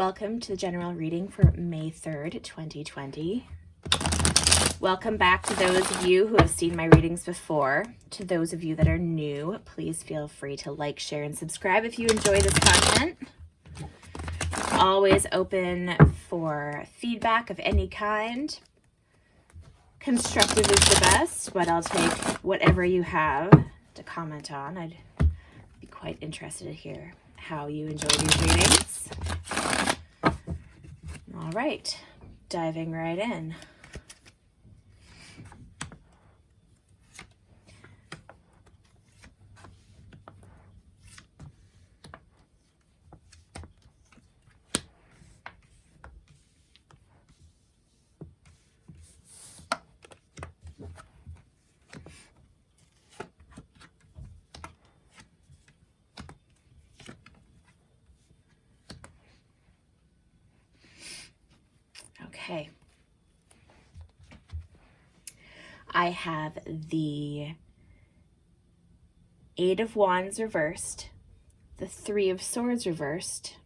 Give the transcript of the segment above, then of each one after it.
Welcome to the general reading for May 3rd, 2020. Welcome back to those of you who have seen my readings before. To those of you that are new, please feel free to like, share, and subscribe if you enjoy this content. Always open for feedback of any kind. Constructive is the best, but I'll take whatever you have to comment on. I'd be quite interested to hear how you enjoy these readings. All right, diving right in. Okay. I have the Eight of Wands reversed, the Three of Swords reversed,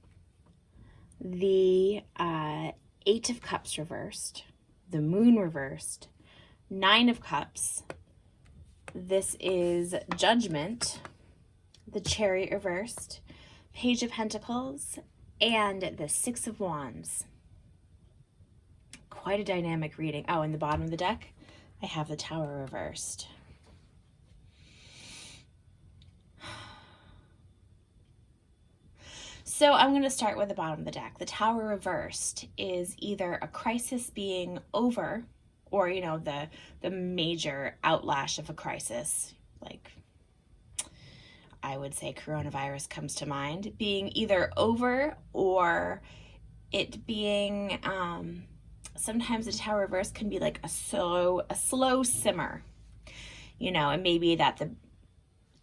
the Eight of Cups reversed, the Moon reversed, Nine of Cups. This is Judgment, the Chariot reversed, Page of Pentacles, and the Six of Wands. Quite a dynamic reading. Oh, in the bottom of the deck, I have the Tower reversed. So I'm going to start with the bottom of the deck. The Tower reversed is either a crisis being over, or, you know, the major outlash of a crisis, like I would say coronavirus comes to mind, being either over, or it being sometimes the Tower reverse can be like a slow simmer, you know, and maybe that the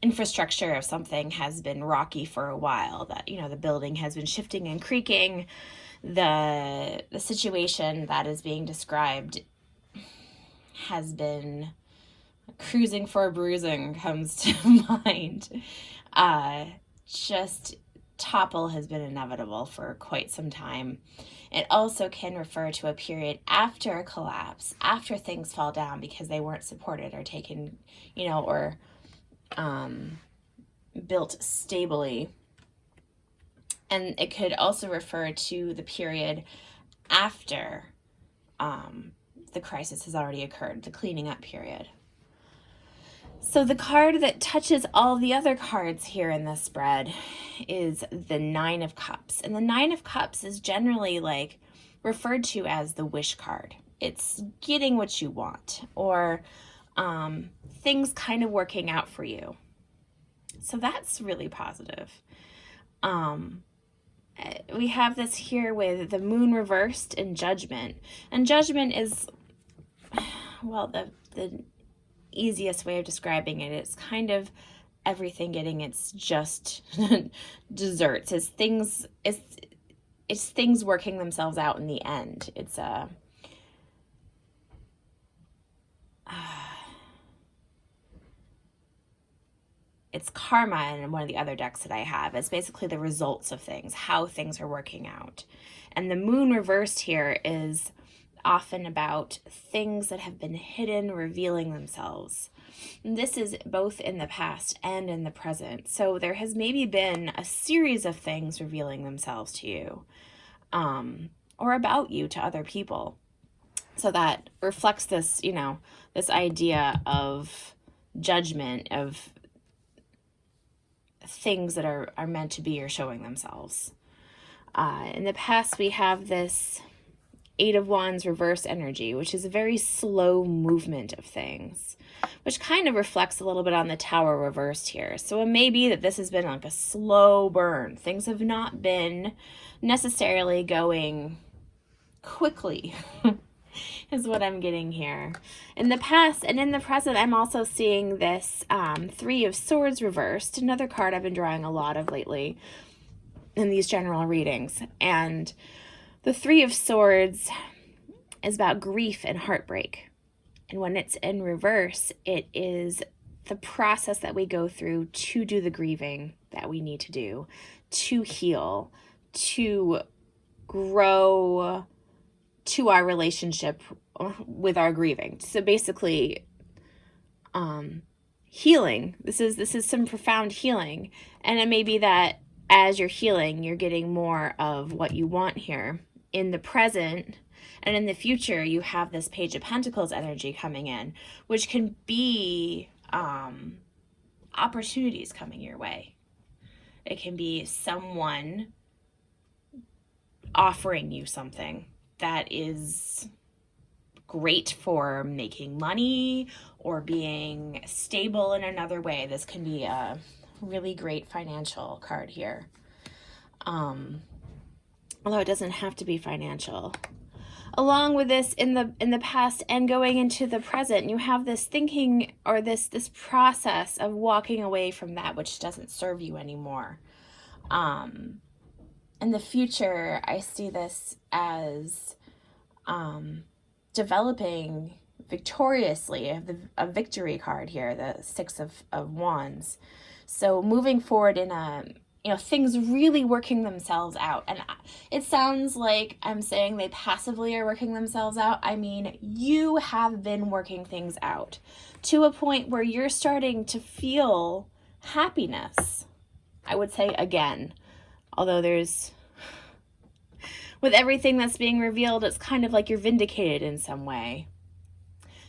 infrastructure of something has been rocky for a while, that, you know, the building has been shifting and creaking. The situation that is being described has been cruising for a bruising comes to mind. Just topple has been inevitable for quite some time. It also can refer to a period after a collapse, after things fall down because they weren't supported or taken, you know, or built stably. And it could also refer to the period after the crisis has already occurred, the cleaning up period. So the card that touches all the other cards here in this spread is the Nine of Cups. And the Nine of Cups is generally like referred to as the wish card. It's getting what you want, or things kind of working out for you. So that's really positive. We have this here with the Moon reversed and Judgment. And Judgment is, well, the easiest way of describing it, it's kind of everything getting its just desserts. It's things working themselves out in the end. It's it's karma in one of the other decks that I have. It's basically the results of things, how things are working out. And the Moon reversed here is often about things that have been hidden revealing themselves. And this is both in the past and in the present. So there has maybe been a series of things revealing themselves to you, or about you to other people. So that reflects this, you know, this idea of judgment, of things that are meant to be or showing themselves. In the past, we have this Eight of Wands reverse energy, which is a very slow movement of things, which kind of reflects a little bit on the Tower reversed here. So it may be that this has been like a slow burn. Things have not been necessarily going quickly, is what I'm getting here. In the past and in the present, I'm also seeing this Three of Swords reversed, another card I've been drawing a lot of lately in these general readings. And the Three of Swords is about grief and heartbreak. And when it's in reverse, it is the process that we go through to do the grieving that we need to do, to heal, to grow to our relationship with our grieving. So basically, healing. This is some profound healing. And it may be that as you're healing, you're getting more of what you want here. In the present and in the future, you have this Page of Pentacles energy coming in, which can be opportunities coming your way. It can be someone offering you something that is great for making money or being stable in another way. This can be a really great financial card here. Although it doesn't have to be financial. Along with this, in the past and going into the present, you have this thinking or this process of walking away from that which doesn't serve you anymore. In the future, I see this as developing victoriously. I have a victory card here, the Six of Wands. So moving forward in things really working themselves out. And it sounds like I'm saying they passively are working themselves out. I mean, you have been working things out to a point where you're starting to feel happiness. I would say again, although with everything that's being revealed, it's kind of like you're vindicated in some way.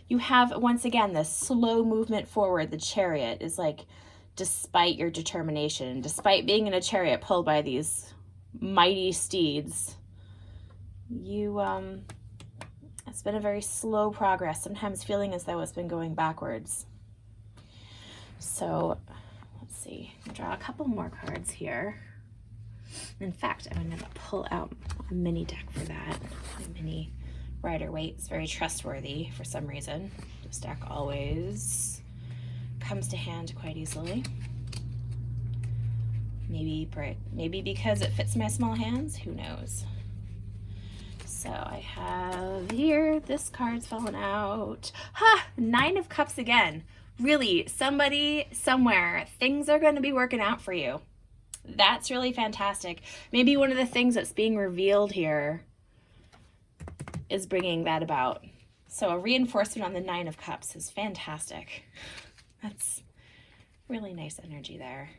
You have, once again, this slow movement forward. The Chariot is like, despite your determination, despite being in a chariot pulled by these mighty steeds, it's been a very slow progress, sometimes feeling as though it's been going backwards. So let's see, I'll draw a couple more cards here. In fact, I'm going to pull out a mini deck for that. A mini Rider-Waite. It's very trustworthy for some reason. This deck always comes to hand quite easily. Maybe because it fits my small hands, who knows. So I have here, this card's fallen out. Nine of Cups again. Really, somebody, somewhere, things are going to be working out for you. That's really fantastic. Maybe one of the things that's being revealed here is bringing that about. So a reinforcement on the Nine of Cups is fantastic. That's really nice energy there.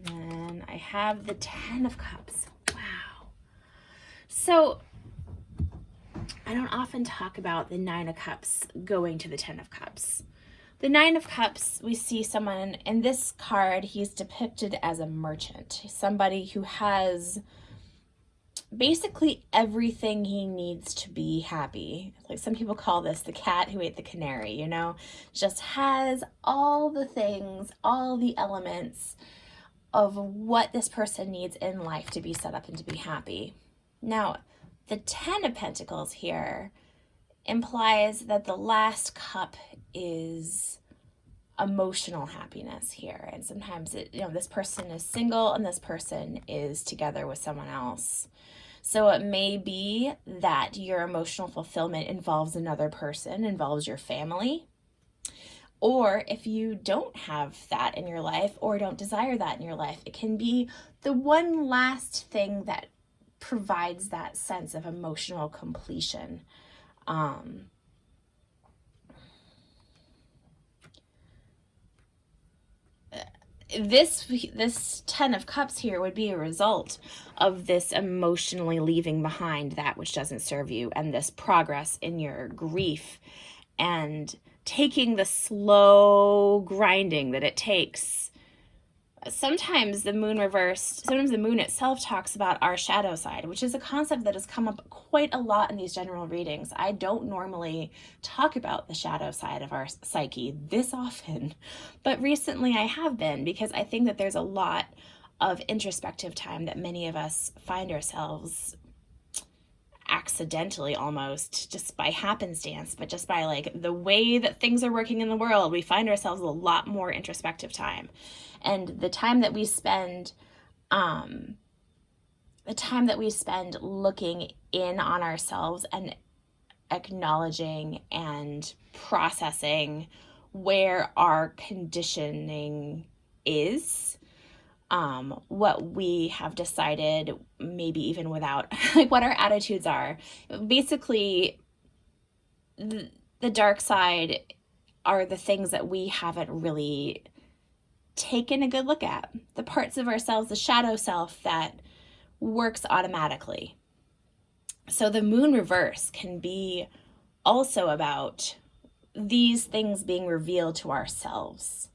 And then I have the Ten of Cups. Wow. So I don't often talk about the Nine of Cups going to the Ten of Cups. The Nine of Cups, we see someone, in this card, he's depicted as a merchant. Somebody who has basically everything he needs to be happy. Like some people call this the cat who ate the canary, just has all the things, all the elements of what this person needs in life to be set up and to be happy. Now, the Ten of Pentacles here implies that the last cup is emotional happiness here. And sometimes this person is single and this person is together with someone else. So it may be that your emotional fulfillment involves another person, involves your family. Or if you don't have that in your life or don't desire that in your life, it can be the one last thing that provides that sense of emotional completion. This Ten of Cups here would be a result of this emotionally leaving behind that which doesn't serve you, and this progress in your grief and taking the slow grinding that it takes. Sometimes the moon reversed, sometimes the moon itself talks about our shadow side, which is a concept that has come up quite a lot in these general readings. I don't normally talk about the shadow side of our psyche this often, but recently I have been, because I think that there's a lot of introspective time that many of us find ourselves accidentally, almost just by happenstance, but just by like the way that things are working in the world, we find ourselves a lot more introspective time. And the time that we spend looking in on ourselves and acknowledging and processing where our conditioning is, what we have decided, maybe even without, like what our attitudes are. Basically, the dark side are the things that we haven't really taken a good look at. The parts of ourselves, the shadow self that works automatically. So the moon reverse can be also about these things being revealed to ourselves,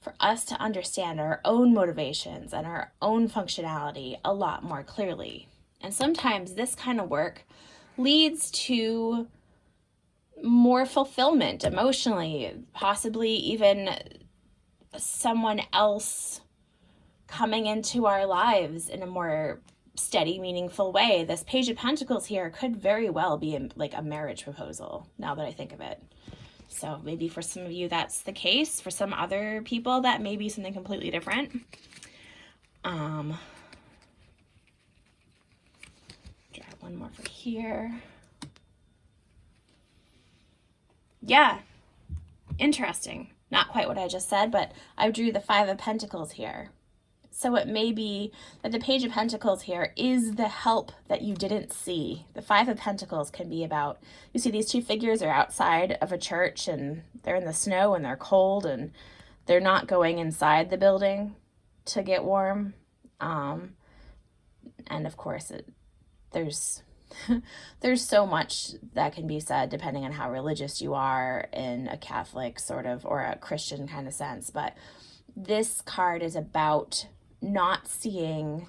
for us to understand our own motivations and our own functionality a lot more clearly. And sometimes this kind of work leads to more fulfillment emotionally, possibly even someone else coming into our lives in a more steady, meaningful way. This Page of Pentacles here could very well be like a marriage proposal, now that I think of it. So maybe for some of you that's the case. For some other people that may be something completely different. Try one more for here. Yeah, interesting. Not quite what I just said, but I drew the Five of Pentacles here. So it may be that the Page of Pentacles here is the help that you didn't see. The Five of Pentacles can be about, you see these two figures are outside of a church and they're in the snow and they're cold and they're not going inside the building to get warm. And of course, there's so much that can be said depending on how religious you are in a Catholic sort of or a Christian kind of sense. But this card is about not seeing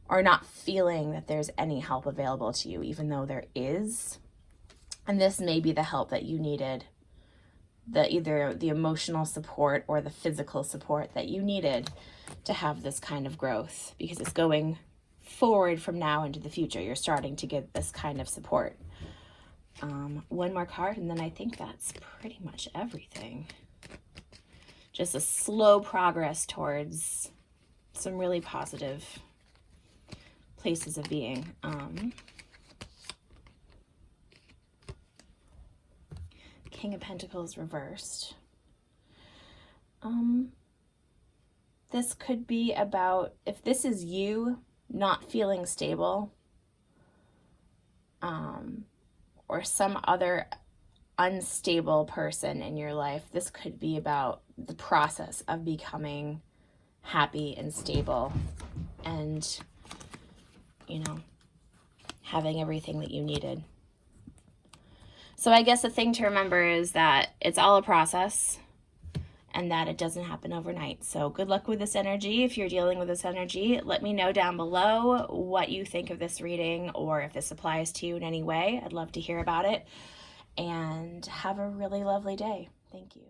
or not feeling that there's any help available to you, even though there is. And this may be the help that you needed, either the emotional support or the physical support that you needed to have this kind of growth, because it's going forward from now into the future. You're starting to get this kind of support. One more card, and then I think that's pretty much everything. Just a slow progress towards some really positive places of being. King of Pentacles reversed. This could be about, if this is you not feeling stable, or some other unstable person in your life, this could be about the process of becoming happy and stable and, you know, having everything that you needed. So I guess the thing to remember is that it's all a process and that it doesn't happen overnight. So good luck with this energy. If you're dealing with this energy, let me know down below what you think of this reading or if this applies to you in any way. I'd love to hear about it. And have a really lovely day. Thank you.